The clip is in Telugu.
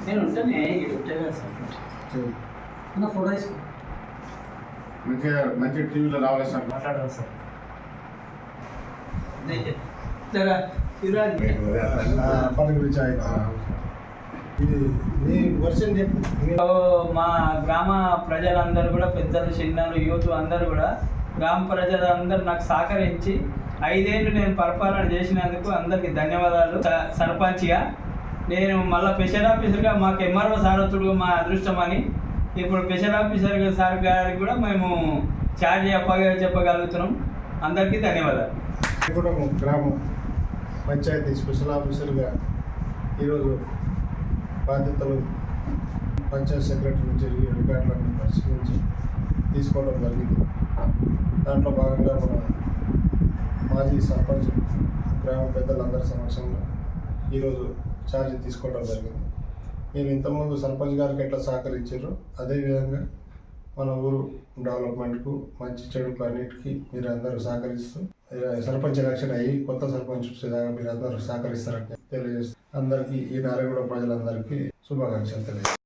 నేను ఉంటానే ఉంటాను సార్. నా ఫోటో తీసుకో. మంచిగా మంచి టీవీలో రావాలి సార్. మాట్లాడదాం సార్. ఇది నీ వర్షన్ చెప్పు. మా గ్రామ ప్రజలందరూ కూడా పెద్దలు చిన్నలు యూత్ అందరూ కూడా గ్రామ ప్రజలందరూ నాకు సహకరించి 5 ఏళ్ళు నేను పరిపాలన చేసినందుకు అందరికీ ధన్యవాదాలు. సర్పంచ్గా నేను మళ్ళీ స్పెషల్ ఆఫీసర్గా మాకు ఎంఆర్ఓ సారథుడు మా అదృష్టం అని ఇప్పుడు స్పెషల్ ఆఫీసర్ సార్ గారికి కూడా మేము ఛార్జ్ చెప్పగలుగుతున్నాం. అందరికీ ధన్యవాదాలు. గ్రామం పంచాయతీ స్పెషల్ ఆఫీసర్గా ఈరోజు బాధ్యతలు పంచాయత్ సెక్రటరీ నుంచి రికార్డులను పరిశీలించి తీసుకోవడం జరిగింది. దాంట్లో భాగంగా మన మాజీ సర్పంచ్ గ్రామ పెద్దలందరి సమక్షంలో ఈరోజు ఛార్జ్ తీసుకోవడం జరిగింది. మీరు ఇంతకుముందు సర్పంచ్ గారికి ఎట్లా సహకరించారో అదేవిధంగా మన ఊరు డెవలప్మెంట్కు మంచి చెడుకు అన్నిటికీ మీరు అందరూ సహకరిస్తూ సర్పంచ్ ఎలక్షన్ అయ్యి కొత్త సర్పంచ్ వచ్చేదాకా మీరు అందరూ సహకరిస్తారని తెలియజేస్తూ అందరికీ ఈ నారాయణగూడ ప్రజలందరికీ శుభాకాంక్షలు తెలియజేస్తారు.